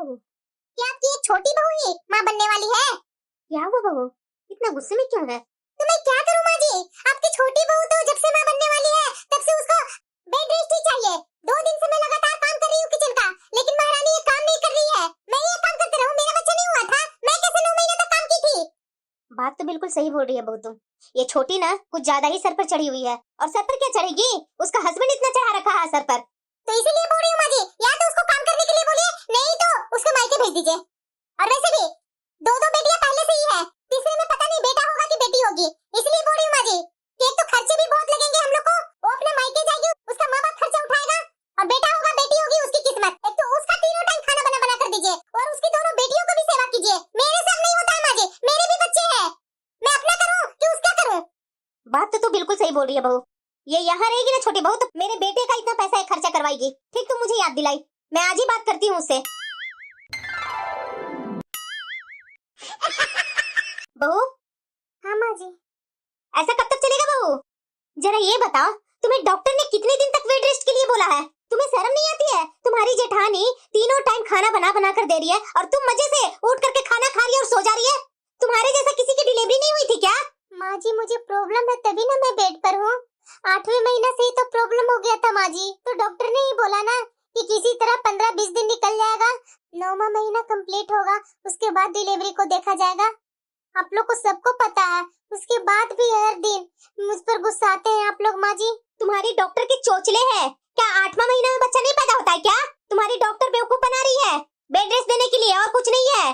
बहू? क्या आपकी एक छोटी बहू ही माँ बनने वाली है? क्या हुआ बहू, इतना गुस्से में क्यों है? तो मैं क्या करूँ माँ जी? आपकी छोटी बहू तो जब से माँ बनने वाली है तब से उसको बेड रेस्ट ही चाहिए। 2 दिन से मैं लगातार काम कर रही हूँ किचन का, लेकिन महारानी ये काम नहीं कर रही है। मैं ये काम करते रहूँ, मेरा बच्चा नहीं हुआ था, मैं कैसे 9 महीने तक काम की थी? बात तो बिल्कुल सही बोल रही है बहू तुम। ये छोटी ना कुछ ज्यादा ही सर पर चढ़ी हुई है। और सर पर क्या चढ़ेगी, उसका हस्बैंड इतना चढ़ा रखा है सर पर। तो इसीलिए बोल रही हूँ माँ जी, या तो उसको काम करने के लिए बोलिए, नहीं तो उसको मायके भेज दीजिए। और वैसे भी 2 बेटियां पहले से ही है, तीसरे में पता नहीं बेटा होगा कि बेटी होगी। इसलिए बोल रही हूँ माँ जी, एक तो खर्चे भी बहुत लगेंगे हम लोग को, वो अपने मायके जाएगी, उसका माँ बाप खर्चा उठाएगा, और बेटा होगा बेटी होगी उसकी किस्मत। एक तो उसका 3 टाइम खाना बना कर दीजिए, और उसकी दोनों बेटियों को भी सेवा कीजिए। मेरे से नहीं होता है माँ जी, मेरे भी बच्चे हैं, मैं अपना करूँ कि उसका करूँ? बात तो तू बिल्कुल सही बोल रही है बहू। ये यहाँ रहेगी ना छोटी बहू तो मेरे बेटे का इतना पैसा खर्चा करवाएगी। ठीक, तू मुझे याद दिलाई, मैं आज ही बात करती हूँ उससे। बहू। हाँ माँ जी। ऐसा कब तक चलेगा बहू? जरा ये बताओ, तुम्हें डॉक्टर ने कितने दिन तक बेड रेस्ट के लिए बोला है? तुम्हें शर्म नहीं आती है? तुम्हारी जेठानी 3 टाइम खाना बना कर दे रही है और तुम मजे से उठ करके खाना खा रही है और सो जा रही है। तुम्हारे जैसा किसी की डिलीवरी नहीं हुई थी क्या? माँ जी मुझे प्रॉब्लम है तभी ना मैं बेड पर हूँ। 8वें महीना से ही तो प्रॉब्लम हो गया था माँ जी, तो डॉक्टर ने ही बोला ना कि किसी तरह 15-20 दिन निकल जाएगा, 9वां महीना कंप्लीट होगा, उसके बाद डिलीवरी को देखा जाएगा। आप लोग को सबको पता है, उसके बाद भी हर दिन मुझ पर गुस्साते हैं आप लोग। माँ जी तुम्हारी डॉक्टर के चोचले हैं क्या? 8वां महीना में बच्चा नहीं पैदा होता है क्या? तुम्हारी डॉक्टर बेवकूफ बना रही है बेड रेस्ट देने के लिए, और कुछ नहीं है।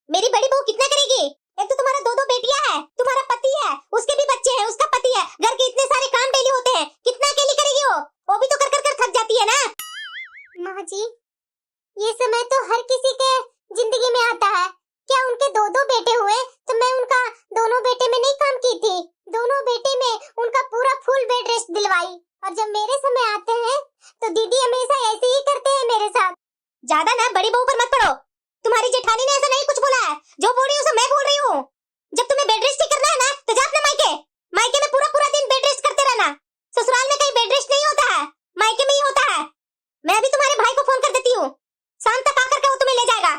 मेरी बड़ी बहू कितना करेगी? एक तो तुम्हारा 2 बेटियां हैं, तुम्हारा पति है, उसके भी बच्चे हैं, उसका पति है, घर के इतने सारे काम डेली होते हैं, कितना अकेली करेगी वो भी तो कर थक जाती है ना। माँ जी ये समय तो हर किसी के जिंदगी में आता है। क्या उनके 2 बेटे हुए तो मैं उनका दोनों बेटे में नहीं काम की थी? दोनों बेटे में उनका पूरा फुल बेड रेस्ट दिलवाई, और जब मेरे समय आते हैं तो दीदी हमेशा ऐसे ही करते हैं मेरे साथ। ज्यादा ना बड़ी बहू पर मत पड़ो। तुम्हारी जेठानी ने ऐसा नहीं कुछ बोला है, जो बोल रही हूँ मैं बोल रही हूँ। जब तुम्हें बेड रेस्ट ही करना है ना तो जा अपने मायके में पूरा दिन बेड रेस्ट करते रहना। ससुराल में कहीं बेड रेस्ट नहीं होता है, मायके में ही होता है। मैं अभी तुम्हारे भाई को फोन कर देती हूँ, शाम तक आकर के वो तुम्हें ले जाएगा।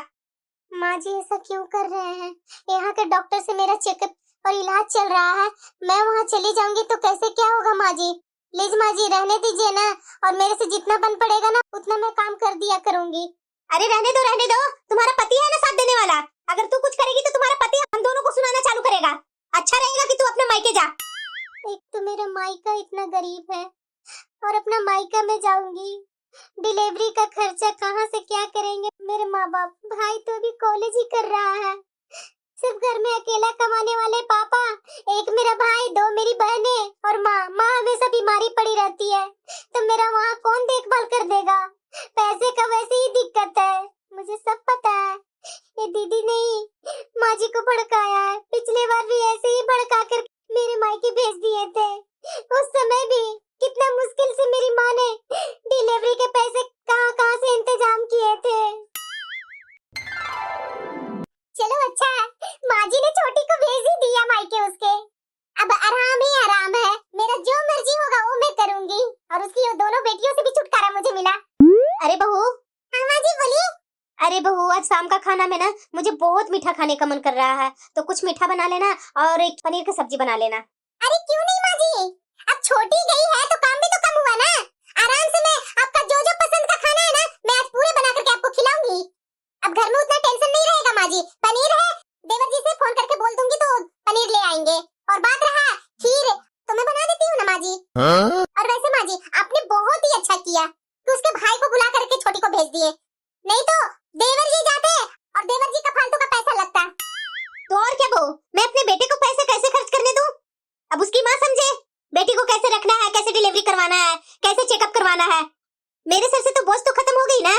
माँ जी ऐसा क्यों कर रहे हैं? यहाँ के डॉक्टर से मेरा चेकअप और इलाज चल रहा है, मैं वहाँ चली जाऊंगी तो कैसे क्या होगा माँ जी? प्लीज माँ जी रहने दीजिए ना, और मेरे से जितना बन पड़ेगा ना उतना मैं काम कर दिया करूंगी। अरे रहने दो, तुम्हारा पति है ना साथ देने वाला। अगर तू कुछ करेगी तो तुम्हारा पति हम दोनों को सुनाना चालू करेगा। अच्छा रहेगा कि तू अपने मायके जा। एक तो मेरा मायका इतना गरीब है, और अपना मायका में जाऊंगी, डिलीवरी का खर्चा कहाँ से क्या करेंगे मेरे माँ बाप? भाई तो अभी कॉलेज ही कर रहा है, सिर्फ घर में अकेला कमाने वाले पापा, एक मेरा भाई, 2 मेरी बहनें और माँ हमेशा बीमारी पड़ी रहती है, तो मेरा वहाँ कौन देखभाल कर देगा? पैसे का वैसे ही दिक्कत है, मुझे सब पता है। ये दीदी ने ही माँ जी को भड़काया है, पिछले बार भी ऐसे ही भड़का कर मेरे मायके भेज दिए थे। उस समय भी कितना मुश्किल से मेरी माँ ने डिलीवरी के पैसे कहाँ से इंतजाम किए थे। चलो अच्छा है, माँ जी ने छोटी को भेज ही दिया मायके उसके, अब आराम ही आराम है। मेरा जो मर्जी होगा वो मैं करूंगी, और उसकी वो दोनों बेटियों से भी छुटकारा मुझे मिला। अरे बहू। हाँ माँ जी बोलिए। अरे बहू आज शाम का खाना में ना मुझे बहुत मीठा खाने का मन कर रहा है, तो कुछ मीठा बना लेना और एक पनीर की सब्जी बना लेना। अरे क्यों नहीं माँ जी, अब छोटी गई है तो काम भी तो कम हुआ ना। आराम से मैं आपका जो जो पसंद का खाना है ना मैं आज पूरे बना करके आपको खिलाऊंगी। अब घर में उतना टेंशन नहीं रहेगा माँ जी। पनीर है, देवर जी से फोन करके बोल दूंगी तो पनीर ले आएंगे। और बात रहा खीर तो मैं बना देती हूँ ना माँ जी। और वैसे माँ जी आपने बहुत ही अच्छा किया कि उसके भाई को बुला करके छोटी को भेज दिए, नहीं तो देवर जी जाते और देवर जी का फालतू का पैसा लगता। तो और क्या बहू, मैं अपने बेटे को पैसे कैसे खर्च करने दूं? अब उसकी माँ समझे बेटी को कैसे रखना है, कैसे डिलीवरी करवाना है, कैसे चेकअप करवाना है। मेरे सर से तो बोझ तो खत्म हो गई ना।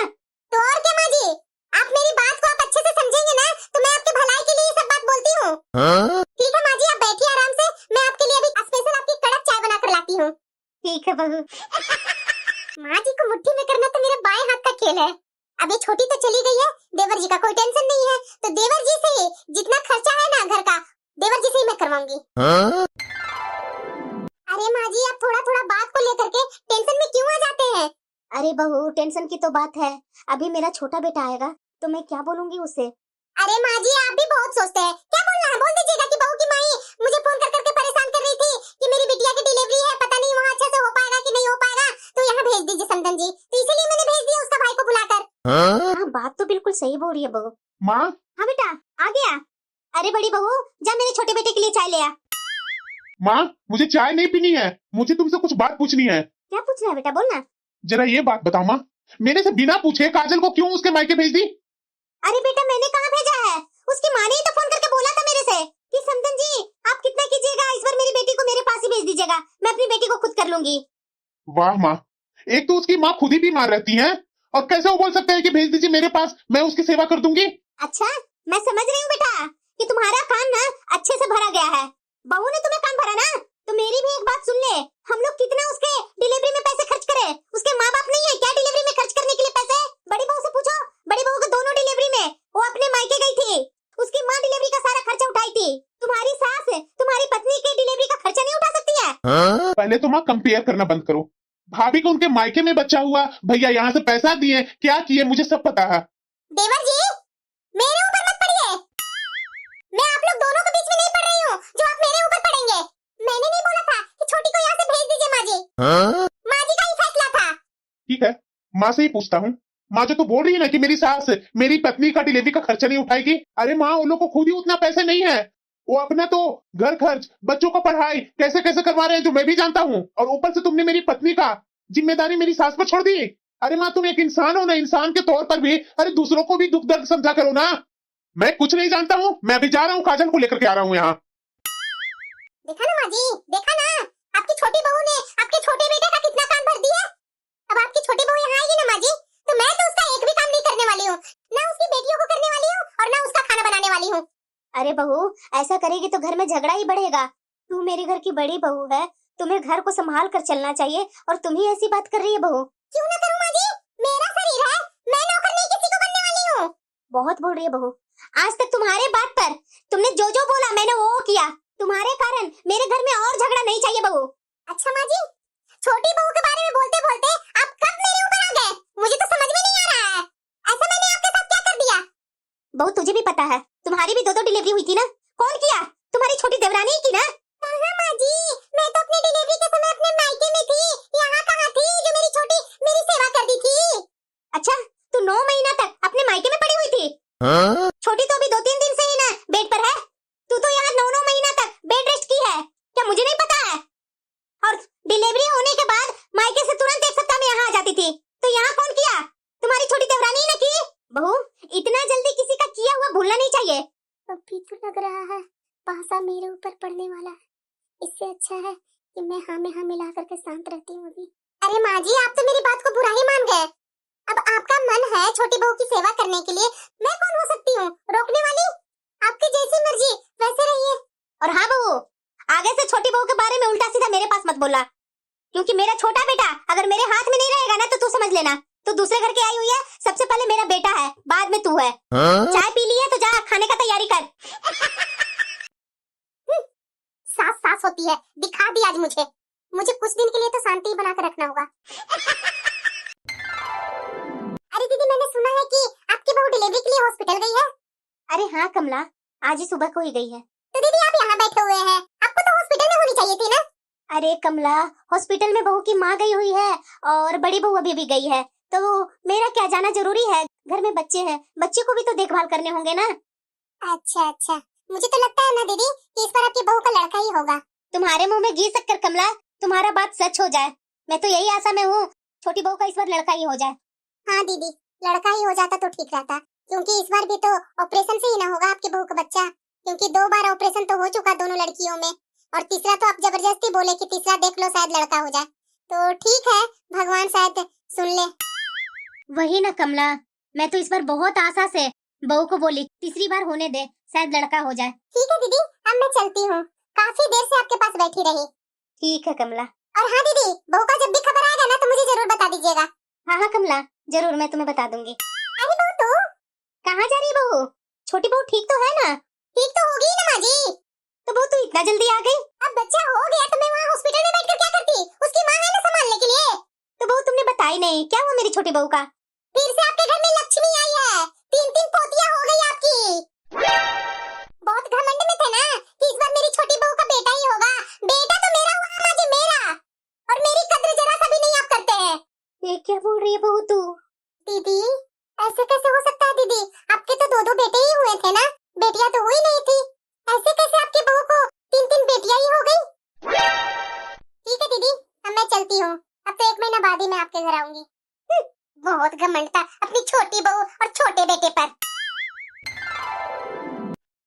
तो और क्या माँ जी, आप मेरी बात को आप अच्छे से समझेंगे ना तो मैं आपके भलाई के लिए ये सब बात बोलती हूँ। ठीक है माँ जी, आप बैठिए आराम से, मैं आपके लिए अभी स्पेशल आपकी कड़क चाय बना कर लाती हूँ। ठीक है बहू। माँ जी को मुट्ठी में करना तो मेरे बाएं हाथ का खेल है। अब ये छोटी तो चली गई है, देवर जी का कोई टेंशन नहीं है, तो देवर जी से जितना खर्चा है ना घर का देवर जी से ही मैं करवाऊंगी। अरे माँ जी आप थोड़ा बात को लेकर के टेंशन में क्यों आ जाते हैं? अरे बहू टेंशन की तो बात है, अभी मेरा छोटा बेटा आएगा तो मैं क्या बोलूंगी उसे? अरे माँ जी, आप भी बहुत सोचते हैं। क्या बोलना है बोल दीजिएगा कि बहू की माई मुझे फोन कर करके परेशान कर रही थी कि मेरी बिटिया की डिलीवरी है, पता नहीं वहाँ अच्छे से हो पाएगा कि नहीं हो पाएगा, तो यहाँ भेज दीजिए समदन जी। तो इसीलिए मैंने भेज दिया उसका भाई को बुलाकर। हाँ, बात तो बिल्कुल सही बोल रही है बहू। माँ हाँ बेटा, आ गया। अरे बड़ी बहू, जा मेरे छोटे बेटे के लिए चाय ले आ। माँ, मुझे चाय नहीं पीनी है, मुझे तुमसे कुछ बात पूछनी है। क्या पूछना है बेटा, बोलना। जरा ये बात बताओ माँ, मेरे से बिना पूछे काजल को क्यों उसके मायके भेज दी? अरे बेटा, मैंने कहाँ भेजा है? उसकी माँ ने ही तो फोन करके बोला था मेरे से कि समदन जी आप कितना कीजिएगा, इस बार मेरी बेटी को मेरे पास ही भेज दीजिएगा, मैं अपनी बेटी को खुद कर लूंगी। वाह माँ, एक तो उसकी माँ खुद ही बीमार रहती है और कैसे वो बोल सकते हैं कि भेज दीजिए मेरे पास, मैं उसकी सेवा कर दूंगी। अच्छा, मैं समझ रही हूँ बेटा कि तुम्हारा कान ना अच्छे से भरा गया है। बहू ने तुम्हें कान भरा ना, तो मेरी भी एक बात सुन ले। हम लोग कितना उसके डिलीवरी में पैसे खर्च करे, उसके माँ बाप नहीं है क्या डिलीवरी में खर्च करने के लिए पैसे? बड़ी बहू से पूछो, बड़ी बहू को दोनों डिलीवरी में वो अपने मायके गई थी, उसकी माँ डिलीवरी का सारा खर्चा उठाई थी। तुम्हारी सास तुम्हारी पत्नी की डिलीवरी का खर्चा नहीं उठा सकती है? पहले तो माँ कंपेयर करना बंद करो। भाभी को उनके मायके में बच्चा हुआ, भैया यहाँ से पैसा दिए, क्या किए मुझे सब पता है। देवर जी, मेरे ऊपर मत पड़िए। मैं आप लोग दोनों के बीच में नहीं पड़ रही हूँ जो आप मेरे ऊपर पड़ेंगे। मैंने नहीं बोला था कि छोटी को यहाँ से भेज दीजिए माँ जी। माँ जी का ही फैसला था। ठीक है, माँ से ही पूछता हूँ। माँ जो तू बोल रही है ना कि मेरी सास मेरी पत्नी का डिलीवरी का खर्चा नहीं उठाएगी, अरे माँ उन लोग को खुद ही उतना पैसे नहीं है। वो अपना तो घर खर्च, बच्चों का पढ़ाई कैसे कैसे करवा रहे हैं जो मैं भी जानता हूँ, और ऊपर से तुमने मेरी पत्नी का जिम्मेदारी मेरी सास पर छोड़ दी। अरे माँ, तुम एक इंसान हो ना, इंसान के तौर पर भी अरे दूसरों को भी दुख दर्द समझा करो ना। मैं कुछ नहीं जानता हूँ, मैं अभी जा रहा हूँ, काजल को लेकर के आ रहा हूँ यहाँ। देखा ना माँ जी, देखा ना, आपकी छोटी बहू ने आपके छोटे बेटे का कितना काम भर दिया। अब आपकी छोटी बहू यहाँ आएगी ना माँ जी, तो मैं तो उसका एक भी काम नहीं करने वाली हूँ, ना उसकी बेटियों को करने वाली हूँ और ना उसका खाना बनाने वाली हूँ। अरे बहू, ऐसा करेगी तो घर में झगड़ा ही बढ़ेगा। तू मेरे घर की बड़ी बहू है, तुम्हें घर को संभाल कर चलना चाहिए, और तुम ही ऐसी बात कर रही है बहू। क्यों ना करूँ माँ जी, मेरा शरीर है, मैं नौकर नहीं किसी को बनने वाली हूँ। बहुत बोल रही है बहू। आज तक तुम्हारे बात पर तुमने जो जो बोला मैंने वो किया। तुम्हारे कारण मेरे घर में और झगड़ा नहीं चाहिए बहू। अच्छा माँ जी, छोटी बहू के बारे में बोलते बोलते आप कब मेरे ऊपर आ गए, मुझे तो समझ में नहीं आ रहा है। ऐसा मैंने आपके साथ क्या कर दिया? बहू, तुझे भी पता है तुम्हारी भी दो डिलीवरी हुई थी ना। कौन किया? तुम्हारी छोटी देवरानी की ना। कहाँ माँ जी, मैं तो अपनी डिलीवरी के समय अपने मायके में थी, यहाँ कहाँ थी जो मेरी छोटी मेरी सेवा कर दी थी। अच्छा, तू 9 महीना तक अपने मायके में पड़ी हुई थी? छोटी तो अभी 2-3 दिन से ही ना बेड पर है। तू तो यहाँ 9 महीना तक बेड रेस्ट की है, क्या मुझे नहीं पता है? और डिलीवरी होने के बाद मायके से तुरंत 1 सप्ताह में यहाँ आ जाती थी, तो यहाँ कौन किया? तुम्हारी छोटी देवरानी ने की। बहू, इतना जल्दी किसी का किया हुआ भूलना नहीं चाहिए। अभी तो लग रहा है पासा मेरे ऊपर पड़ने वाला है, इससे अच्छा है कि मैं हाँ में हाँ मिला करके शांत रहती हूँ अभी। अरे माँ जी, आप तो मेरी बात को बुरा ही मान गए। अब आपका मन है छोटी बहू की सेवा करने के लिए, मैं कौन हो सकती हूँ रोकने वाली? आपकी जैसी मर्जी वैसे रहिए। और हाँ बहू, आगे से छोटी बहू के बारे में उल्टा सीधा मेरे पास मत बोला, क्योंकि मेरा छोटा बेटा अगर मेरे हाथ में नहीं रहेगा ना तो तू समझ लेना, तू दूसरे घर के आई हुई है, सबसे पहले मेरा बेटा है, बाद में तू है। चाय पी ली है तो जा खाने का तैयारी कर। सास सास होती है, दिखा दी आज मुझे कुछ दिन के लिए तो शांति ही बना कर रखना होगा। अरे दीदी, मैंने सुना है कि आपकी बहू डिलीवरी के लिए हॉस्पिटल गई है। अरे हाँ कमला, आज ही सुबह को ही गई है। तो दीदी आप यहाँ बैठे हुए हैं, आपको तो हॉस्पिटल में होनी चाहिए थी ना। अरे कमला, हॉस्पिटल में बहू की माँ गई हुई है और बड़ी बहू अभी भी गई है, तो मेरा क्या जाना जरूरी है? घर में बच्चे हैं, बच्चे को भी तो देखभाल करने होंगे ना। अच्छा अच्छा, मुझे तो लगता है ना दीदी कि इस बार आपकी बहू का लड़का ही होगा। तुम्हारे मुंह में घी शक्कर कमला, तुम्हारा बात सच हो जाए, मैं तो यही आशा में हूँ छोटी बहू का इस बार लड़का ही हो जाए। हाँ दीदी, लड़का ही हो जाता तो ठीक रहता, क्योंकि इस बार भी तो ऑपरेशन से ही ना होगा आपकी बहू का बच्चा, क्योंकि 2 बार ऑपरेशन तो हो चुका दोनों लड़कियों में, और तीसरा तो आप जबरदस्ती बोले कि तीसरा देख लो शायद लड़का हो जाए। तो ठीक है, भगवान शायद सुन ले। वही ना कमला, मैं तो इस बार बहुत आशा से बहू को बोली तीसरी बार होने दे, शायद लड़का हो जाए। ठीक है दीदी, अब मैं चलती हूँ, काफी देर से आपके पास बैठी रही। ठीक है कमला। और हाँ दीदी, बहू का जब भी खबर आएगा ना तो मुझे जरूर बता दीजिएगा। हाँ हाँ कमला, जरूर मैं तुम्हें बता दूंगी। अरे बहू, तो कहाँ जा रही है बहू? छोटी बहू ठीक तो है ना? ठीक तो होगी ना माँ जी। तो बहू तू इतना जल्दी आ गई? अब बच्चा हो गया तो मैं वहाँ हॉस्पिटल में बैठकर क्या करती, उसकी माँ है ना संभालने के लिए। तो बहू तुमने बताई नहीं, क्या हुआ मेरी छोटी बहू का? फिर से आपके घर में लक्ष्मी आई है, 3-3 पोतियां हो गई आपकी। बहुत घमंड में थे ना कि इस बार मेरी छोटी बहू का बेटा ही होगा। बेटा तो मेरा हुआ अम्मा जी, मेरा। और मेरी कद्र जरा सा भी नहीं आप करते हैं। ये क्या बोल रही है बहू तू? दीदी ऐसे कैसे हो सकता है दीदी? आपके तो 2-2 बेटे ही हुए थे ना, बेटियां तो हुई नहीं थी। ऐसे कैसे आपकी बहू को 3-3 बेटियां ही हो गई? ठीक है दीदी, अब मैं चलती हूँ। अब तो 1 महीना बाद ही मैं आपके घर आऊंगी। बहुत घमंड था अपनी छोटी बहू और छोटे बेटे पर।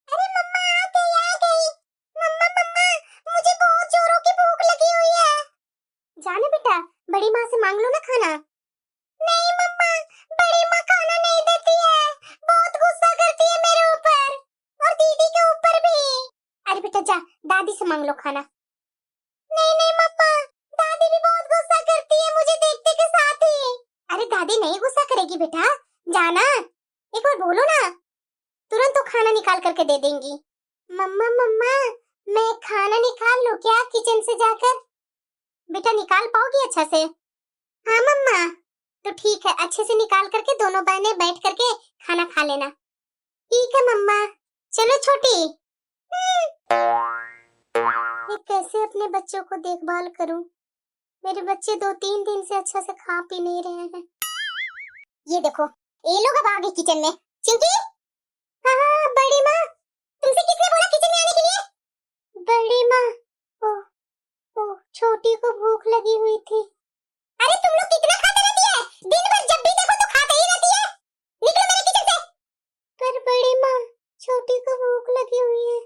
अरे मम्मा आ गई आ गई। मम्मा मम्मा मुझे बहुत जोरों की भूख लगी हुई है। जाने बेटा, बड़ी माँ से मांग लो ना खाना। नहीं मम्मा, बड़ी माँ खाना नहीं देती है, बहुत गुस्सा करती है मेरे ऊपर और दीदी के ऊपर भी। अरे बेटा जा, दादी से मांग लो खाना। नहीं नहीं मम्मा, दादी भी बहुत गुस्सा करती है मुझे देखते के साथ ही। अरे दादी नहीं गुस्सा करेगी बेटा, जाना, एक बार बोलो ना, तुरंत तो खाना निकाल करके दे देंगी। मम्मा मम्मा मैं खाना निकाल लूं क्या किचन से जाकर? बेटा निकाल पाओगी अच्छा से? हाँ मम्मा। तो ठीक है, अच्छे से निकाल करके दोनों बहनें बैठ करके खाना खा लेना। ठीक है मम्मा। चलो छोटी। ये कैसे अपने बच्चों को देखभाल करूं? मेरे बच्चे 2-3 दिन से अच्छा से खा पी नहीं रहे हैं। ये देखो, ये लोग अब आ गए किचन में। चिंकी? हाँ हाँ बड़ी माँ, तुमसे किसने बोला किचन में आने के लिए? बड़ी माँ, ओ छोटी को भूख लगी हुई थी। अरे तुम लोग कितना खाते रहती है? दिन भर जब भी देखो तो खाते ही रहती है। निकलो मेरे किचन से। पर बड़ी माँ, छोटी को भूख लगी हुई है।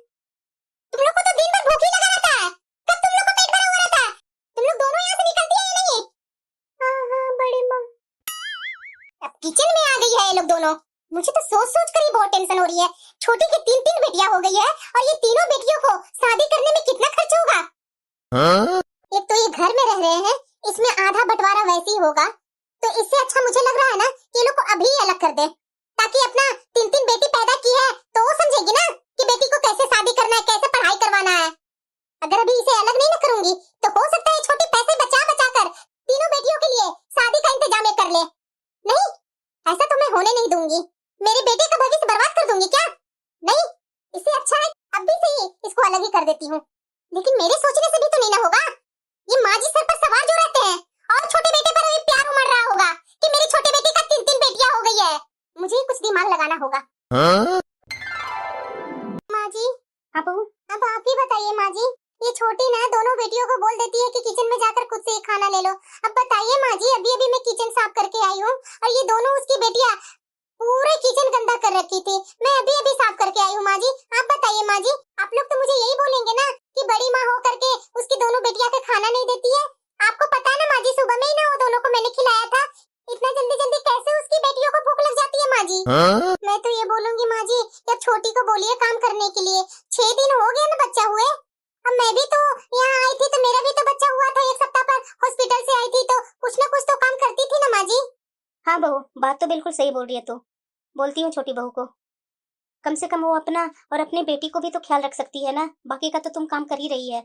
तुम लोग को तो दिन भर भूख ही लगा रहता है। कब तुम लोग को पेट भरा हुआ रहता है? तुम लोग दोनों यहाँ से निकलती है या नहीं? हाँ हाँ बड़ी माँ। अब किचन में आ गई है ये लोग दोनों। मुझे तो सोच सोच कर ही बहुत टेंशन हो रही है। छोटी की 3-3 बेटियां हो गई है और ये तीनों बेटियों को शादी करने में कितना खर्च होगा? एक तो ये घर में रह रहे हैं, इसमें आधा बंटवारा वैसे ही होगा, तो इससे अच्छा मुझे लग रहा है ना कि ये लोग को अभी अलग कर दे, ताकि अपना 3-3 बेटी पैदा की है तो वो समझेगी ना कि बेटी को कैसे शादी करना है, कैसे पढ़ाई करवाना है। अगर अभी इसे अलग नहीं ना करूंगी तो हो सकता है छोटी पैसे बचा बचा कर तीनों बेटियों के लिए शादी का इंतजाम कर ले। नहीं, ऐसा तो मैं होने नहीं दूंगी। मेरे बेटे का भविष्य बर्बाद कर दूंगी क्या? नहीं, इससे अच्छा है अभी से ही इसको अलग ही कर देती हूँ। लेकिन मेरे सोचने से भी तो नहीं ना होगा। ये माँ जी सर पर सवार जो रहते हैं और छोटे बेटे पर भी प्यार उमड़ रहा होगा कि मेरी छोटे बेटे का 3-3 बेटियां हो गई है। मुझे ही कुछ दिमाग लगाना होगा। माँ जी। हाँ बहू। अब आप ही बताइए माँ जी, ये छोटी ना दोनों बेटियों को बोल देती है कि किचन में जाकर खुद से ही खाना ले लो। अब बताइए माँ जी, अभी अभी मैं किचन साफ करके आई हूँ और ये दोनों उसकी बेटियां पूरे किचन गंदा कर रखी थी। मैं अभी अभी साफ करके आई हूँ माँ जी। आप बताइए माँ जी, आप लोग तो मुझे यही बोलेंगे ना कि बड़ी माँ हो करके उसकी दोनों बेटियां को खाना नहीं देती है। आपको पता है ना माँ जी, सुबह में ही ना वो दोनों को मैंने खिलाया था। इतना जल्दी जल्दी कैसे उसकी बेटियों को भूख लग जाती है माँ जी? मैं तो ये बोलूंगी माँ जी, या छोटी को बोलिए काम करने के लिए। 6 दिन हो गए ना बच्चा हुए। अब मैं भी तो यहाँ आई थी तो मेरा भी तो बच्चा हुआ था 1 सप्ताह पर, हॉस्पिटल से आई थी तो कुछ ना कुछ तो काम करती थी ना माँ जी। हाँ बहू, बात तो बिल्कुल सही बोल रही है तू। बोलती हूँ छोटी बहू को, कम से कम वो अपना और अपनी बेटी को भी तो ख्याल रख सकती है ना। बाकी का तो तुम काम कर ही रही है।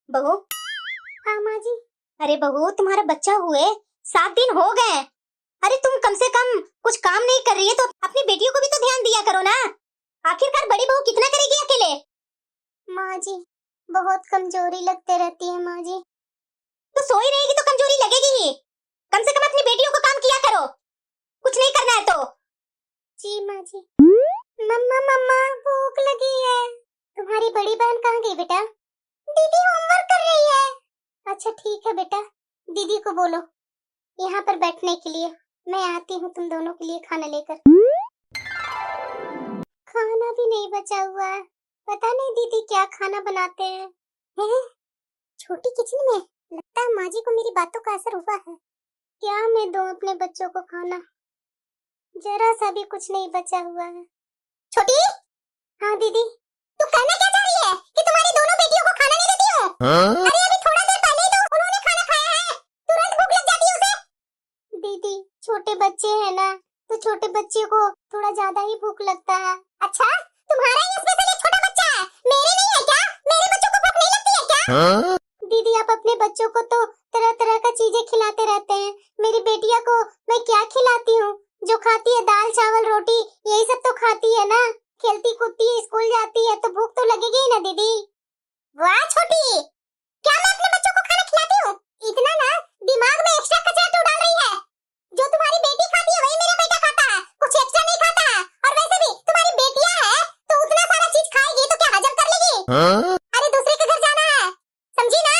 बहू। हाँ माँ जी। अरे बहू, तुम्हारा बच्चा हुए 7 दिन हो गए। अरे तुम कम से कम कुछ काम नहीं कर रही है तो अपनी बेटियों को भी तो ध्यान दिया करो ना। आखिरकार बड़ी बहू कितना करेगी अकेले? माँ जी बहुत कमजोरी लगते रहती है माँ जी। तो सोई रहेगी तो कमजोरी लगेगी ही। कम से कम अपनी बेटियों को काम किया करो, कुछ नहीं करना है तो। जी माँ जी। मम्मा मम्मा भूख लगी है। तुम्हारी बड़ी बहन कहाँ गई बेटा? दीदी होमवर्क कर रही है। अच्छा ठीक है बेटा, दीदी को बोलो यहाँ पर बैठने के लिए। मैं आती हूँ तुम दोनों के लिए खाना लेकर। खाना भी नहीं बचा हुआ है, पता नहीं दीदी क्या खाना बनाते हैं। छोटी किचन में, लगता है माँ जी को मेरी बातों का असर हुआ है। क्या मैं दूं अपने बच्चों को खाना? जरा सा भी कुछ नहीं बचा हुआ है। छोटी। हाँ दीदी। तू कहना क्या चाह रही है कि तुम्हारी दोनों बेटियों को खाना नहीं देती हो? अरे अभी थोड़ा देर पहले ही तो उन्होंने खाना खाया है, तुरंत भूख लग जाती है उसे। दीदी छोटे बच्चे हैं ना, तो छोटे बच्चे को थोड़ा ज्यादा ही भूख लगता है। अच्छा तुम्हारा ही स्पेशल एक छोटा बच्चा है, मेरे नहीं है क्या? मेरे बच्चों को भूख नहीं लगती है क्या? दीदी आप अपने बच्चों को तो तरह तरह का चीजें खिलाते रहते हैं, मेरी बेटिया को मैं क्या खिलाती हूँ? जो खाती है दाल चावल रोटी यही सब तो खाती है ना। खेलती कूदती है, स्कूल जाती है तो भूख तो लगेगी ही ना दीदी। वाह छोटी, क्या मैं अपने बच्चों को खाना खिलाती हूँ? इतना ना दिमाग में एक्स्ट्रा कचरा तो डाल रही है। जो तुम्हारी बेटी खाती है वही मेरा बेटा खाता है, कुछ एक्स्ट्रा नहीं खाता है। और वैसे भी तुम्हारी बेटियां है तो उतना सारा चीज खाएगी तो क्या हजम कर लेगी? अरे दूसरे के घर जाना है, समझी ना?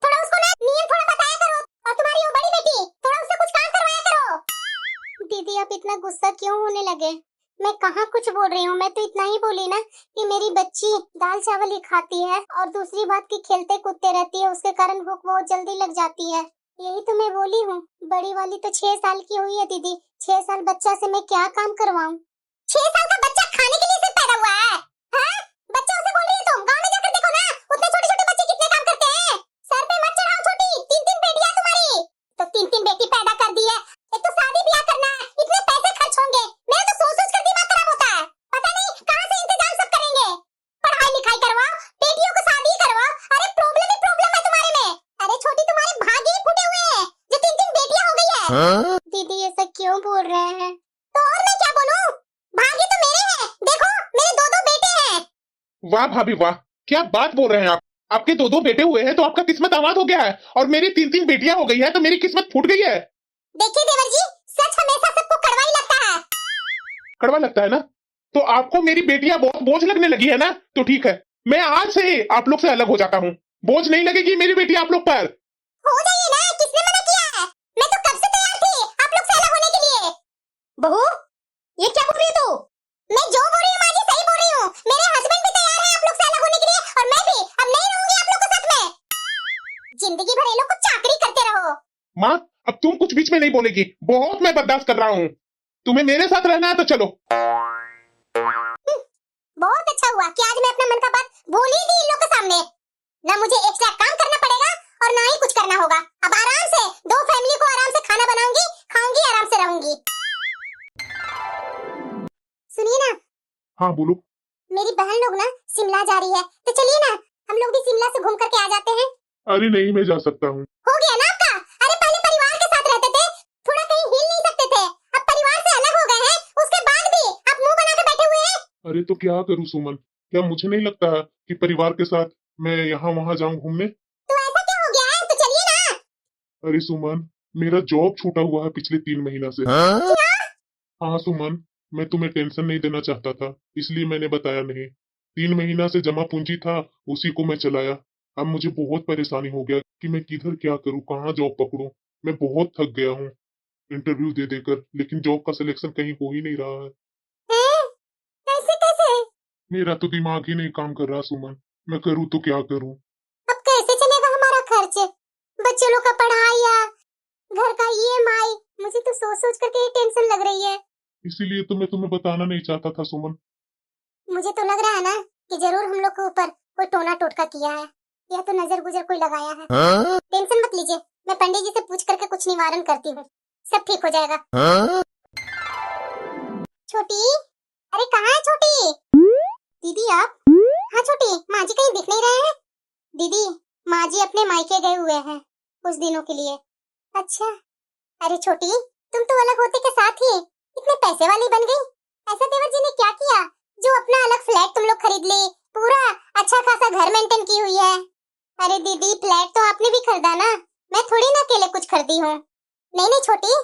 थोड़ा उसको ना नियम थोड़ा बताया करो। और तुम्हारी वो बड़ी बेटी, थोड़ा उससे कुछ काम करवाया करो। दीदी आप इतना गुस्सा क्यों होने लगे? मैं कहाँ कुछ बोल रही हूँ, मैं तो इतना ही बोली ना कि मेरी बच्ची दाल चावल ही खाती है और दूसरी बात की खेलते कूदते रहती है, उसके कारण भूख बहुत जल्दी लग जाती है। यही तो मैं बोली हूँ। बड़ी वाली तो 6 साल की हुई है दीदी, 6 साल बच्चा से मैं क्या काम करवाऊँ? 6 साल का बच्चा खाने के लिए सिर्फ पैदा हुआ है? हाँ? बच्चा उसे बोल रही है तुम? गाँव में जाकर देखो ना, उतने छोटे छोटे बच्चे कितने काम करते हैं। सर पे मत चढ़ाओ छोटी, 3-3 बेटियां तुम्हारी, तो 3-3 बेटी पैदा कर दी है। एक तो शादी ब्याह करना है, इतने पैसे खर्च होंगे, मेरा तो सोच सोच कर दिमाग खराब होता है। पता नहीं कहाँ से इंतजाम सब करेंगे। पढ़ाई लिखाई करवाओ, बेटियों को शादी करवाओ, अरे प्रॉब्लम ही प्रॉब्लम है तुम्हारे में। अरे छोटी तुम्हारे भाग्य ही फूटे हुए हैं जो 3-3 बेटियां हो गई है। दीदी ऐसा क्यों बोल रहे हैं? तो और मैं क्या बोलूं? भाग्य तो मेरे हैं, देखो मेरे 2-2 बेटे हैं। वाह भाभी वाह, क्या बात बोल रहे हैं आप। आपके 2-2 बेटे हुए हैं तो आपका किस्मत आबाद हो गया है, और मेरी 3-3 बेटियां हो गई है तो मेरी किस्मत फूट गई है। देखिए देवर जी, सच हमेशा सबको कड़वा ही लगता है। कड़वा लगता है ना? तो आपको मेरी बेटियां बहुत बोझ लगने लगी है ना? तो ठीक है, मैं आज से ही आप लोग से अलग हो जाता हूँ। बोझ नहीं लगेगी मेरी बेटी आप लोग पर। हो जाइए ना, किसने मना किया है? मैं तो कब से तैयार थी आप लोग से अलग होने के लिए। बहू, ये क्या बोल रही है तू? मैं जो बोल रही हूँ माँ जी सही बोल रही हूँ। मेरे हस्बैंड भी तैयार है आप लोग से अलग होने के लिए, और मैं भी अब नहीं रहूंगी आप लोग के साथ में। जिंदगी भर ये लोग को चाकरी करते रहो। माँ, अब तुम कुछ बीच में नहीं बोलेगी, बहुत मैं बर्दाश्त कर रहा हूँ। तुम्हें मेरे साथ रहना है तो चलो। बहुत अच्छा हुआ कि आज मैं अपना मन का बात बोल ही दी इन लोग के सामने। ना मुझे एक्स्ट्रा काम करना पड़ेगा और ना ही कुछ करना होगा। अब आराम से 2 फैमिली को आराम से खाना बनाऊंगी, खाऊंगी, आराम से रहूंगी। सुनिए ना, हाँ बोलो। मेरी बहन लोग ना शिमला जा रही है, तो चलिए ना हम लोग भी शिमला से घूम करके आ जाते हैं। अरे नहीं, मैं जा सकता हूँ। हो गया ना आपका? अरे पहले परिवार के साथ रहते थे, थोड़ा कहीं हिल नहीं सकते थे, अब परिवार से अलग हो गए हैं, उसके बाद भी आप मुंह बना के बैठे हुए हैं। अरे तो क्या करूँ सुमन, क्या मुझे नहीं लगता है कि परिवार के साथ मैं यहाँ वहाँ जाऊँ घूमने? तो ऐसा क्या हो गया है? तो चलिए ना। अरे सुमन, मेरा जॉब छूटा हुआ है पिछले 3 महीना से। क्या? हाँ सुमन, मैं तुम्हें टेंशन नहीं देना चाहता था, इसलिए मैंने बताया नहीं। 3 महीना से जमा पूंजी था, उसी को मैं चलाया। अब मुझे बहुत परेशानी हो गया कि मैं किधर क्या करूँ, कहाँ जॉब पकड़ूं। मैं बहुत थक गया हूँ इंटरव्यू दे देकर, लेकिन जॉब का सिलेक्शन कहीं हो ही नहीं रहा है। हैं? कैसे कैसे? मेरा तो दिमाग ही नहीं काम कर रहा सुमन, मैं करूँ तो क्या करूँ। अब कैसे चलेगा हमारा खर्च? बच्चों लोग का पढ़ाई या घर का ईएमआई, मुझे तो सोच सोच करके ही टेंशन लग रही है। इसीलिए तो मैं तुम्हें बताना नहीं चाहता था सुमन। मुझे तो लग रहा है ना कि जरूर हम लोग के ऊपर कोई टोना टोटका किया है, या तो नजर गुजर कोई लगाया है। टेंशन मत लीजिए, मैं पंडित जी से पूछ करके कुछ निवारण करती हूँ, सब ठीक हो जाएगा। छोटी, अरे कहाँ है छोटी? दीदी आप? हाँ छोटी, माँ जी कहीं दिख नहीं रहे हैं। दीदी, माँ जी अपने मायके गए हुए हैं कुछ दिनों के लिए। अच्छा, अरे छोटी तुम तो अलग होते के साथ ही इतने पैसे वाली बन गई। ऐसा देवर जी ने क्या किया जो अपना अलग फ्लैट तुम लोग खरीद ली, पूरा अच्छा खासा घर मेंटेन की हुई है? अरे दीदी फ्लैट तो आपने भी खरीदा ना, मैं थोड़ी ना अकेले कुछ खरीदी हूँ। नहीं नहीं छोटी,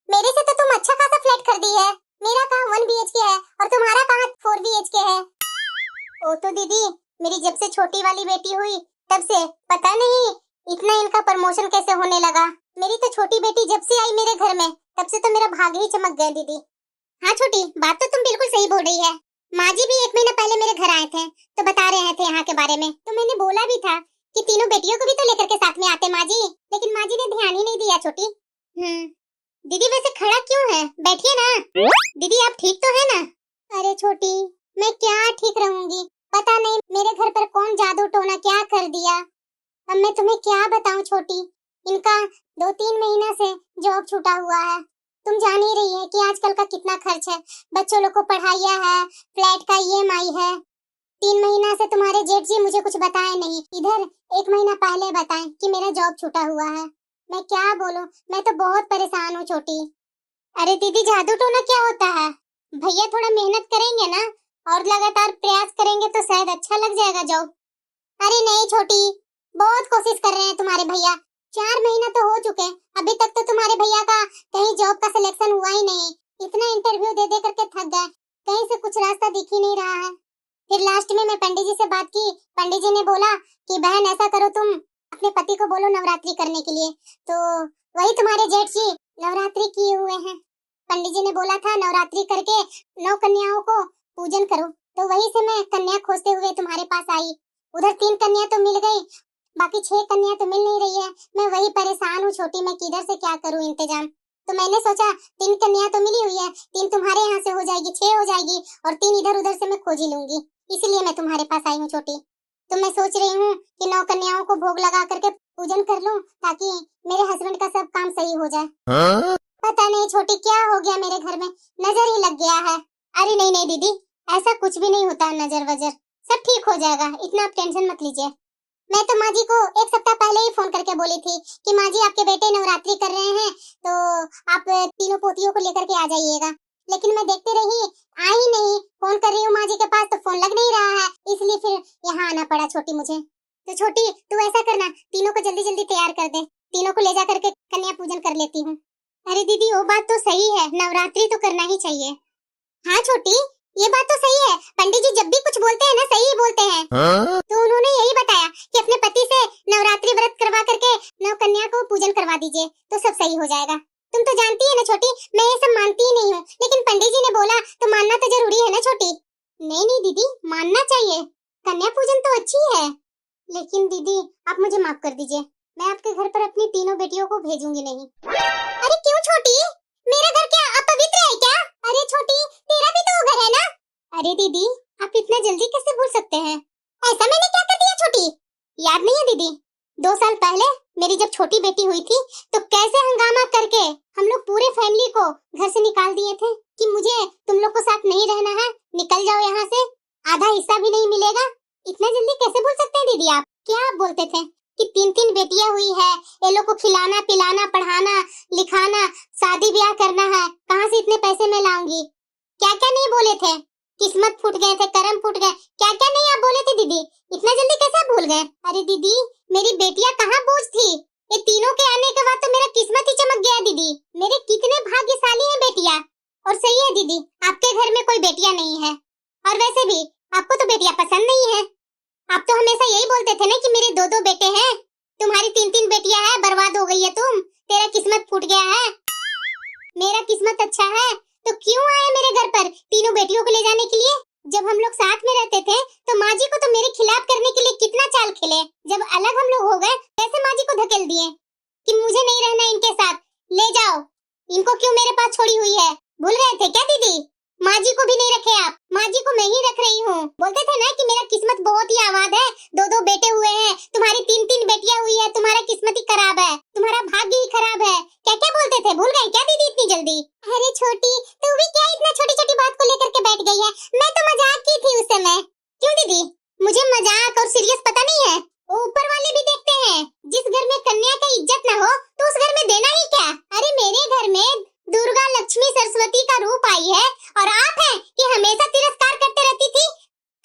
मेरे से तो तुम अच्छा खासा फ्लैट खरीदी है। मेरा कहाँ 1 BHK है और तुम्हारा कहाँ 4 BHK है। ओ तो दीदी, मेरी जब से छोटी वाली बेटी हुई तब से पता नहीं इतना इनका प्रमोशन कैसे होने लगा। मेरी तो छोटी बेटी जब से आई मेरे घर में तब से तो मेरा भाग्य ही चमक गया दीदी। हाँ छोटी, बात तो तुम बिल्कुल सही बोल रही है। माँ जी भी 1 महीना पहले मेरे घर आए थे तो बता रहे थे यहाँ के बारे में, तो मैंने बोला भी था कि तीनों बेटियों को भी तो लेकर के साथ में आते माँ जी, लेकिन माँ जी ने ध्यान ही नहीं दिया छोटी। दीदी वैसे खड़ा क्यों है, बैठिए ना। दीदी आप ठीक तो है ना? अरे छोटी, मैं क्या ठीक रहूंगी, पता नहीं मेरे घर पर कौन जादू टोना क्या कर दिया। अब मैं तुम्हें क्या बताऊं छोटी, इनका 2-3 महीना से जॉब छूटा हुआ है। तुम जान ही रही है कि आजकल का कितना खर्च है, बच्चों लोग को पढ़ाइयाँ है, फ्लैट का EMI है। 3 महीना से तुम्हारे जेठ जी मुझे कुछ बताए नहीं, इधर 1 महीना पहले बताएं कि मेरा जॉब छूटा हुआ है। मैं क्या बोलूं, मैं तो बहुत परेशान हूँ छोटी। अरे दीदी जादू टोना क्या होता है? भैया थोड़ा मेहनत करेंगे ना और लगातार प्रयास करेंगे तो शायद अच्छा लग जाएगा जॉब। अरे नहीं छोटी, बहुत कोशिश कर रहे हैं तुम्हारे भैया। 4 महीना तो हो चुके, अभी तक तो तुम्हारे भैया का कहीं जॉब का सिलेक्शन हुआ ही नहीं। इतना इंटरव्यू दे दे करके थक गए, कहीं से कुछ रास्ता दिख ही नहीं रहा है। फिर लास्ट में मैं पंडित जी से बात की, पंडित जी ने बोला कि बहन ऐसा करो, तुम अपने पति को बोलो नवरात्रि करने के लिए। तो वही तुम्हारे जेठ जी नवरात्रि किए हुए हैं। पंडित जी ने बोला था नवरात्रि करके 9 कन्याओं को पूजन करो, तो वही से मैं कन्या खोजते हुए तुम्हारे पास आई। उधर 3 कन्या तो मिल गई, बाकी 6 कन्या तो मिल नहीं रही है। मैं वही परेशान हूँ छोटी, मैं किधर से क्या करूँ इंतजाम। तो मैंने सोचा 3 कन्या तो मिली हुई है, 3 तुम्हारे यहाँ से हो जाएगी, 6 हो जाएगी और 3 इधर उधर से मैं खोज ही लूंगी। इसीलिए मैं तुम्हारे पास आई हूँ छोटी। तो मैं सोच रही हूँ कि 9 कन्याओं को भोग लगा करके पूजन कर लूं ताकि मेरे हस्बैंड का सब काम सही हो जाए। पता नहीं छोटी क्या हो गया, मेरे घर में नजर ही लग गया है। अरे नहीं नहीं दीदी, ऐसा कुछ भी नहीं होता, नजर वजर सब ठीक हो जाएगा, इतना आप टेंशन मत लीजिए। मैं तो माँ जी को 1 सप्ताह पहले ही फोन करके बोली थी कि माँ जी आपके बेटे नवरात्रि कर रहे हैं तो आप तीनों पोतियों को लेकर के आ जाइएगा, लेकिन मैं देखते रही आ ही नहीं। फोन कर रही हूँ माँ जी के पास तो फोन लग नहीं रहा है, इसलिए फिर यहाँ आना पड़ा छोटी मुझे। तो छोटी तू ऐसा करना, तीनों को जल्दी जल्दी तैयार कर दे, तीनों को ले जा करके कन्या पूजन कर लेती हूँ। अरे दीदी वो बात तो सही है, नवरात्रि तो करना ही चाहिए। हाँ छोटी ये बात तो सही है, पंडित जी जब भी कुछ बोलते हैं ना सही ही बोलते हैं। तो उन्होंने यही बताया कि अपने पति से नवरात्रि व्रत करवा करके 9 कन्या को पूजन करवा दीजिए तो सब सही हो जाएगा। तुम तो जानती है ना छोटी, मैं ये सब मानती ही नहीं हूँ, लेकिन पंडित जी ने बोला तो मानना तो जरूरी है ना छोटी। नहीं नहीं दीदी मानना चाहिए, कन्या पूजन तो अच्छी है, लेकिन दीदी आप मुझे माफ कर दीजिए, मैं आपके घर पर अपनी तीनों बेटियों को भेजूंगी नहीं। अरे क्यों छोटी, मेरा घर क्या अपवित्र है क्या? अरे छोटी तेरा भी तो घर है ना। अरे दीदी आप इतना जल्दी कैसे भूल सकते हैं, ऐसा मैंने क्या कर दिया छोटी? याद नहीं है दीदी, 2 साल पहले मेरी जब छोटी बेटी हुई थी तो कैसे हंगामा करके हम लोग पूरे फैमिली को घर से निकाल दिए थे कि मुझे तुम लोग को साथ नहीं रहना है, निकल जाओ यहाँ से, आधा हिस्सा भी नहीं मिलेगा। इतना जल्दी कैसे भूल सकते हैं दीदी आप? क्या आप बोलते थे कि 3 बेटियां हुई है, ये लोग को खिलाना पिलाना पढ़ाना लिखाना शादी ब्याह करना है, कहाँ से इतने पैसे मैं लाऊंगी? क्या क्या नहीं बोले थे, किस्मत फूट गए थे, कर्म फूट गए, क्या क्या नहीं आप बोले थे दीदी, इतना जल्दी कैसे आप भूल गए? अरे दीदी मेरी बेटियां कहाँ बोझ थी, ये तीनों के आने के बाद तो मेरा किस्मत ही चमक गया दीदी। मेरे कितने भाग्यशाली हैं बेटियां। और सही है दीदी आपके घर में कोई बेटियां नहीं है, और वैसे भी आपको तो बेटियां पसंद नहीं है। आप तो हमेशा यही बोलते थे ना कि मेरे 2 बेटे हैं, तुम्हारी 3 बेटियां हैं, बर्बाद हो गई है तुम, तेरा किस्मत फूट गया है। मेरा किस्मत अच्छा है तो क्यों आए मेरे घर पर तीनों बेटियों को ले जाने के लिए? जब हम लोग साथ में रहते थे तो माँ जी को तो मेरे खिलाफ करने के लिए कितना चाल खेले, जब अलग हम लोग हो गए कैसे माँ जी को धकेल दिए कि मुझे नहीं रहना इनके साथ, ले जाओ इनको, क्यों मेरे पास छोड़ी हुई है? भूल गए थे क्या दीदी? माँ जी को भी नहीं रखे आप, माँ जी को मैं ही रख रही हूँ। बोलते थे ना कि मेरा किस्मत बहुत ही आबाद है, 2 बेटे हुए हैं, तुम्हारी 3 बेटियां हुई है, तुम्हारा किस्मत ही खराब है, तुम्हारा भाग्य ही खराब है, क्या क्या बोलते थे, भूल गए क्या दीदी इतनी जल्दी? अरे छोटी तू भी क्या इतना छोटी छोटी बात को लेकर के बैठ गई है, मैं तो मजाक की थी उस समय। क्यों दीदी मुझे मजाक और सीरियस पता नहीं है, ऊपर वाले भी देखते हैं, जिस घर में कन्या का इज्जत न हो तो उस घर में देना ही क्या? अरे मेरे घर में दुर्गा लक्ष्मी सरस्वती का रूप आई है और आप हैं कि हमेशा तिरस्कार करते रहती थी,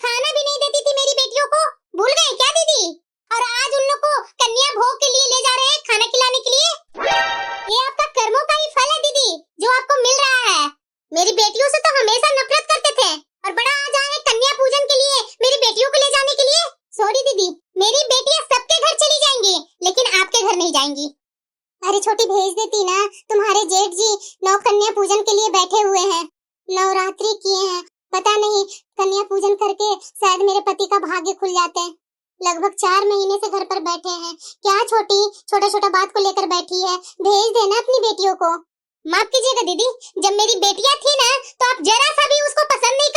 खाना भी नहीं देती थी मेरी बेटियों को, भूल गए क्या दीदी? और आज उन लोग को कन्या भोग के लिए ले जा रहे हैं, खाना खिलाने के लिए। ये आपका कर्मों का ही फल है दीदी जो आपको मिल रहा है। मेरी बेटियों से तो हमेशा नफरत करते थे और बड़ा आ जाए कन्या पूजन के लिए मेरी बेटियों को ले जाने के लिए। सॉरी दीदी मेरी बेटियां सबके घर चली जाएंगी लेकिन आपके घर नहीं जाएंगी। अरे छोटी भेज देती ना, तुम्हारे जेठ जी 9 कन्या पूजन के लिए बैठे हुए हैं, नवरात्रि किए हैं, पता नहीं कन्या पूजन करके शायद मेरे पति का भाग्य खुल जाते हैं। लगभग 4 महीने से घर पर बैठे हैं, क्या छोटी छोटा छोटा बात को लेकर बैठी है, भेज देना अपनी बेटियों को। माफ कीजिएगा दीदी, जब मेरी बेटियां थी ना तो आप जरा सा भी उसको पसंद नहीं